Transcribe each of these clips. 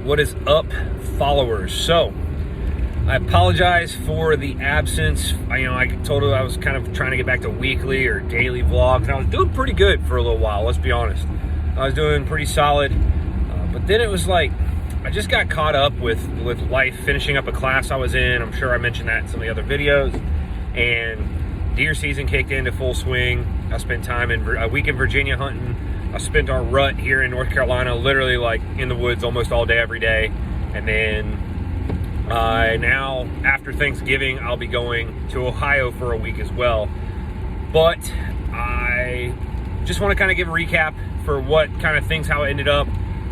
What is up, followers? So I apologize for the absence. I told her I was kind of trying to get back to weekly or daily vlogs, and I was doing pretty good for a little while, let's be honest. I was doing pretty solid, but then it was like I just got caught up with life, finishing up a class I was in. I'm sure I mentioned that in some of the other videos, and deer season kicked into full swing. I spent time a week in Virginia hunting. I spent our rut here in North Carolina, literally like in the woods almost all day, every day. And then now after Thanksgiving, I'll be going to Ohio for a week as well. But I just want to kind of give a recap for what kind of things, how it ended up.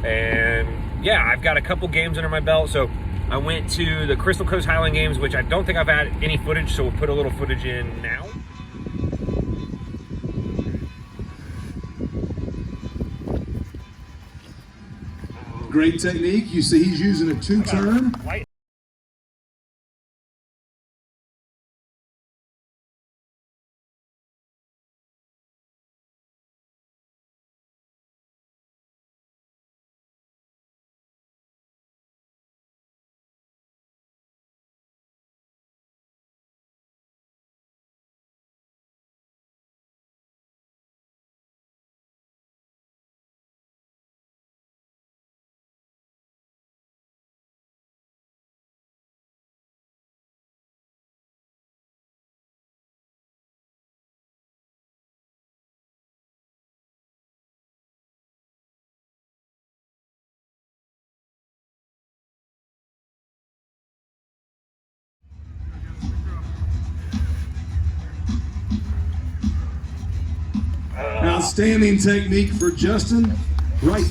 And yeah, I've got a couple games under my belt. So I went to the Crystal Coast Highland games, which I don't think I've had any footage. So we'll put a little footage in now. Great technique. You see he's using a two-turn. Outstanding technique for Justin. Right.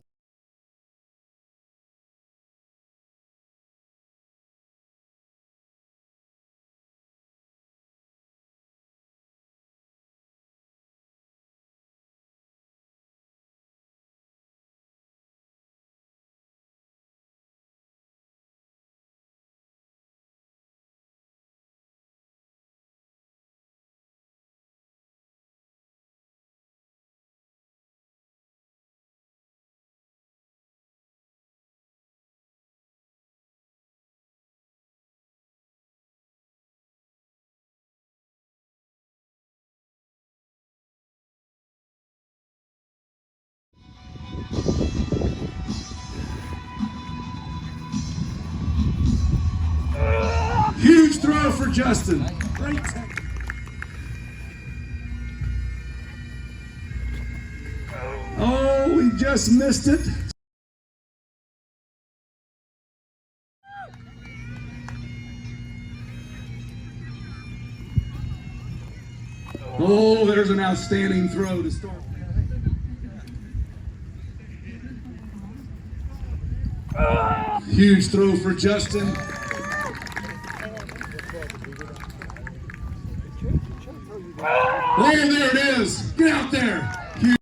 Huge throw for Justin. Great technique. Oh, he just missed it. Oh, there's an outstanding throw to start. Huge throw for Justin. Oh, there it is. Get out there. Huge.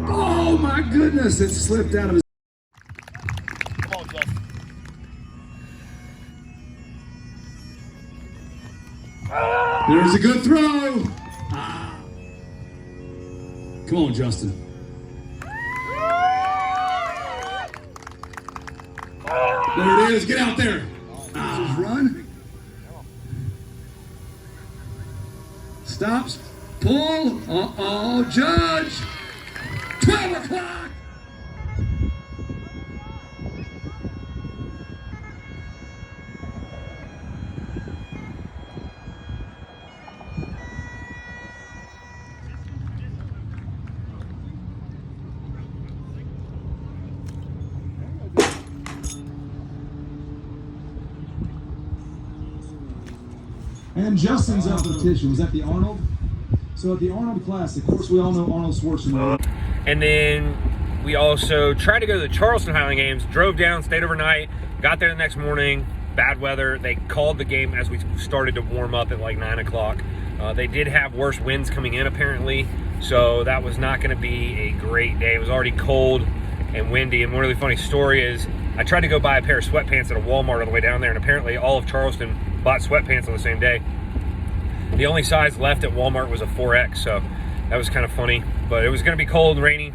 Oh my goodness, it slipped out of his. Come on, Justin. There's a good throw. Come on, Justin. There it is. Get out there. Just run. Stops. Pull. Uh-oh, Judge. 12 o'clock. And Justin's competition was at the Arnold. So at the Arnold Classic, of course, we all know Arnold Schwarzenegger. And then we also tried to go to the Charleston Highland games, drove down, stayed overnight, got there the next morning, bad weather. They called the game as we started to warm up at like 9 o'clock. They did have worse winds coming in apparently, so that was not gonna be a great day. It was already cold and windy. And one really funny story is I tried to go buy a pair of sweatpants at a Walmart on the way down there, and apparently all of Charleston bought sweatpants on the same day. The only size left at Walmart was a 4X, so that was kind of funny. But it was going to be cold and rainy.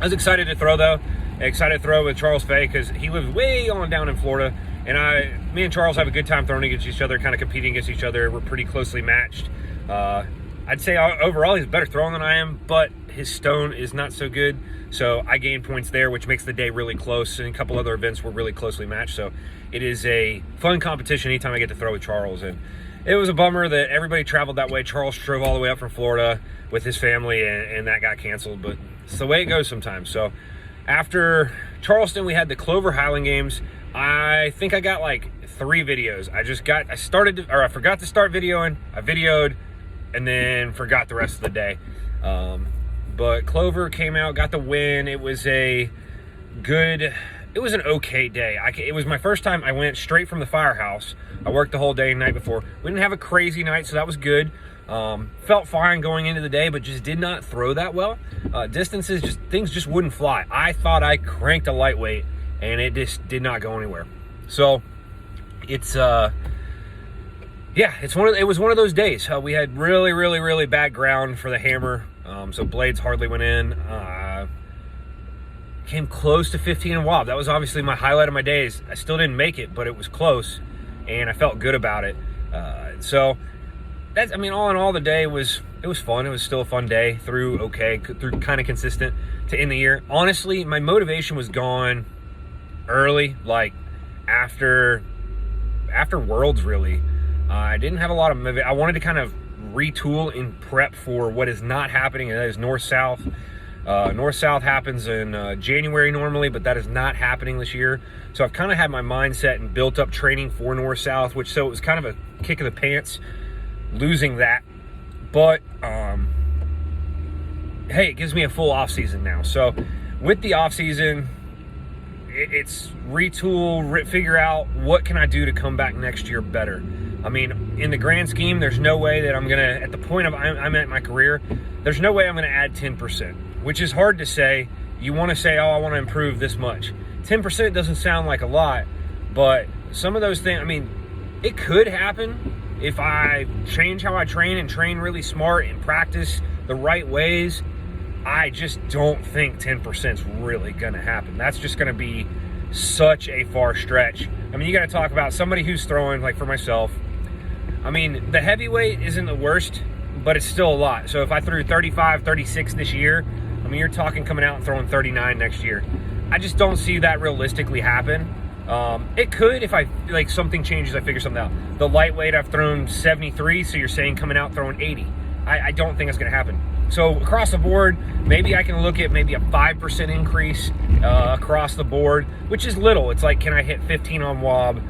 I was excited to throw, though. Excited to throw with Charles Fay because he lives way on down in Florida. And me and Charles have a good time throwing against each other, kind of competing against each other. We're pretty closely matched. I'd say overall he's better throwing than I am, but his stone is not so good. So I gain points there, which makes the day really close. And a couple other events were really closely matched. So it is a fun competition anytime I get to throw with Charles. And it was a bummer that everybody traveled that way. Charles drove all the way up from Florida with his family, and that got canceled. But it's the way it goes sometimes. So after Charleston, we had the Clover Highland games. I think I got like 3 videos. I forgot to start videoing. I videoed and then forgot the rest of the day. But Clover came out, got the win. It was an okay day. It was my first time. I went straight from the firehouse. I worked the whole day and night before. We didn't have a crazy night, so that was good. Felt fine going into the day, but just did not throw that well. Distances, things just wouldn't fly. I thought I cranked a lightweight, and it just did not go anywhere. So it was one of those days. We had really, really, really bad ground for the hammer, so blades hardly went in. Came close to 15 and wob. That was obviously my highlight of my days. I still didn't make it, but it was close, and I felt good about it. So that's, all in all, the day was fun. It was still a fun day. Through kind of consistent to end the year. Honestly, my motivation was gone early, like after Worlds, really. I didn't have a lot of motivation. I wanted to kind of retool and prep for what is not happening, and that is North-South. North-South happens in January normally, but that is not happening this year. So I've kind of had my mindset and built up training for North-South, so it was kind of a kick in the pants losing that. But hey, it gives me a full off season now. So with the off season, it's retool, figure out what can I do to come back next year better. In the grand scheme, there's no way that I'm gonna, at the point I'm at my career, there's no way I'm gonna add 10%, which is hard to say. You want to say, oh, I want to improve this much. 10% doesn't sound like a lot, but some of those things, it could happen if I change how I train and train really smart and practice the right ways. I just don't think 10% is really going to happen. That's just going to be such a far stretch. You got to talk about somebody who's throwing, like for myself, the heavyweight isn't the worst, but it's still a lot. So if I threw 35, 36 this year, you're talking coming out and throwing 39 next year. I just don't see that realistically happen. It could if something changes, I figure something out. The lightweight, I've thrown 73, so you're saying coming out throwing 80. I don't think that's going to happen. So across the board, maybe I can look at maybe a 5% increase across the board, which is little. It's like, can I hit 15 on wob?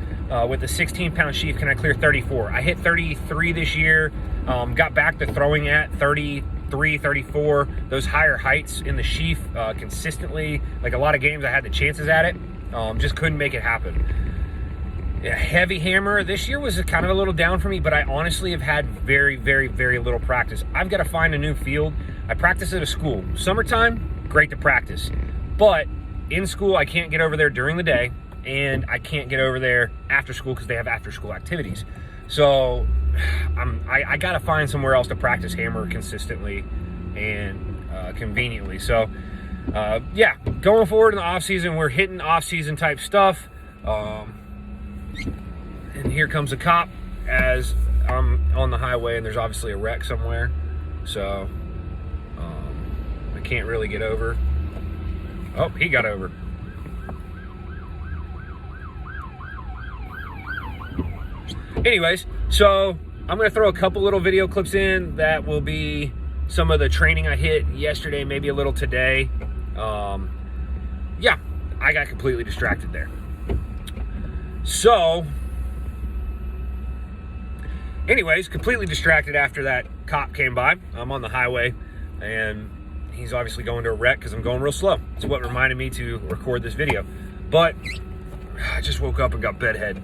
With a 16-pound sheaf, can I clear 34? I hit 33 this year, got back to throwing at 33, 34, those higher heights in the sheaf consistently. Like a lot of games I had the chances at it, just couldn't make it happen. A heavy hammer this year was kind of a little down for me, but I honestly have had very, very, very little practice. I've got to find a new field. I practice at a school. Summertime, great to practice. But in school, I can't get over there during the day, and I can't get over there after school because they have after school activities. So I got to find somewhere else to practice hammer consistently and conveniently. So yeah, going forward in the off season, we're hitting off season type stuff. And here comes a cop as I'm on the highway, and there's obviously a wreck somewhere. So I can't really get over. Oh, he got over. Anyways, so I'm going to throw a couple little video clips in that will be some of the training I hit yesterday, maybe a little today. Yeah, I got completely distracted there. So, anyways, completely distracted after that cop came by. I'm on the highway, and he's obviously going to a wreck because I'm going real slow. It's what reminded me to record this video. But I just woke up and got bedhead.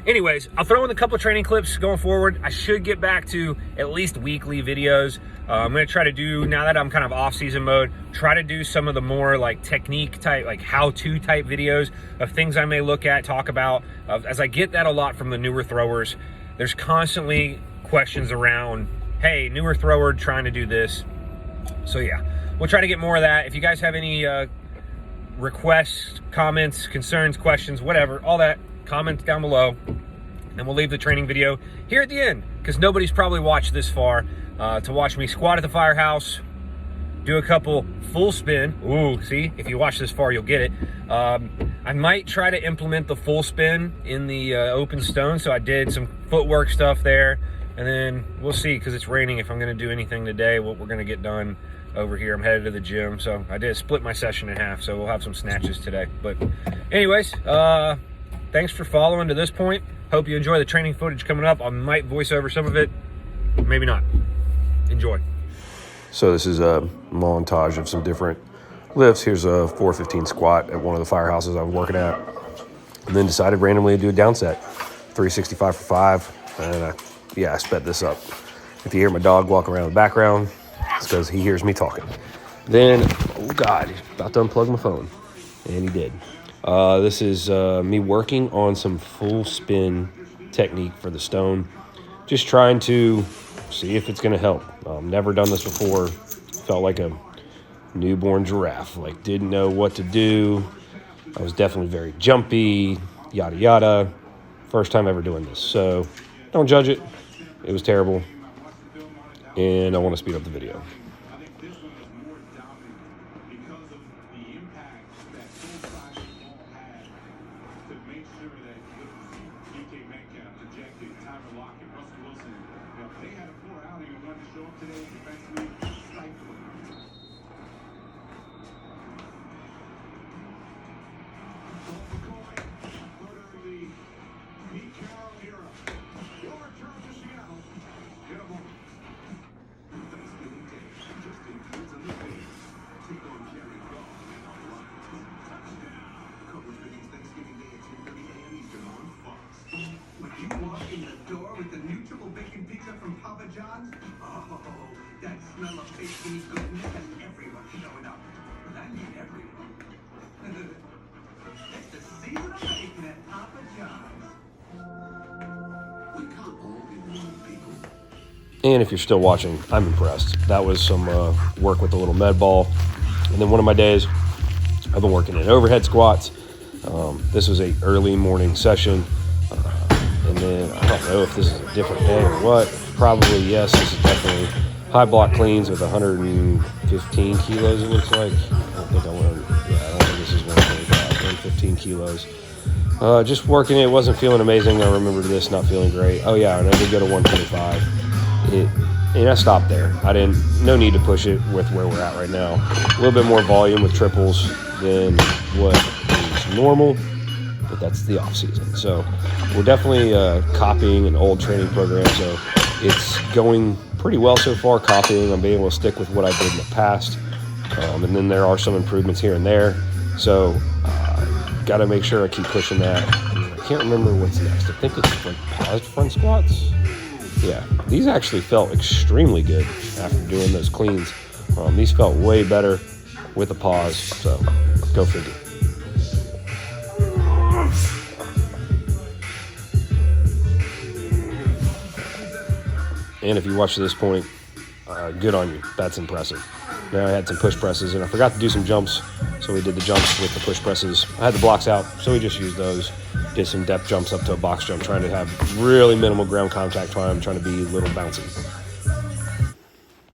Anyways, I'll throw in a couple of training clips going forward. I should get back to at least weekly videos. I'm going to try to do, now that I'm kind of off-season mode, try to do some of the more like technique type, like how-to type videos of things I may look at, talk about. As I get that a lot from the newer throwers, there's constantly questions around, hey, newer thrower trying to do this. So yeah, we'll try to get more of that. If you guys have any requests, comments, concerns, questions, whatever, all that, comments down below, and we'll leave the training video here at the end, because nobody's probably watched this far, to watch me squat at the firehouse, do a couple full spin. Ooh, see, if you watch this far, you'll get it. I might try to implement the full spin in the open stone, so I did some footwork stuff there, and then we'll see, because it's raining, if I'm going to do anything today, what we're going to get done over here. I'm headed to the gym, so I did split my session in half, so we'll have some snatches today. But anyways, thanks for following to this point. Hope you enjoy the training footage coming up. I might voice over some of it, maybe not. Enjoy. So this is a montage of some different lifts. Here's a 415 squat at one of the firehouses I was working at, and then decided randomly to do a down set, 365 for 5, and I sped this up. If you hear my dog walk around in the background, it's because he hears me talking. Then, oh God, he's about to unplug my phone, and he did. This is me working on some full spin technique for the stone, just trying to see if it's going to help. Never done this before. Felt like a newborn giraffe, like didn't know what to do. I was definitely very jumpy, yada yada. First time ever doing this, so don't judge it. It was terrible, and I want to speed up the video. Oh, that smell of bacon goodness and everyone showing up. I mean everyone. It's the season of bacon at Papa John's. We can't all be normal people. And if you're still watching, I'm impressed. That was some work with the little med ball. And then one of my days, I've been working in overhead squats. This was a early morning session. And then I don't know if this is a different day or what. Probably yes, this is definitely high block cleans with 115 kilos, it looks like. I don't think this is 125, 115 kilos. Just working it, wasn't feeling amazing. I remember this not feeling great. Oh yeah, and I did go to 125. And I stopped there. No need to push it with where we're at right now. A little bit more volume with triples than what is normal, but that's the off season. So we're definitely copying an old training program. So it's going pretty well so far, copying. I'm being able to stick with what I did in the past. And then there are some improvements here and there. So got to make sure I keep pushing that. I can't remember what's next. I think it's like paused front squats. Yeah, these actually felt extremely good after doing those cleans. These felt way better with a pause, so go figure. And if you watch to this point, good on you. That's impressive. Now I had some push presses, and I forgot to do some jumps, so we did the jumps with the push presses. I had the blocks out, so we just used those. Did some depth jumps up to a box jump, trying to have really minimal ground contact time, trying to be a little bouncy.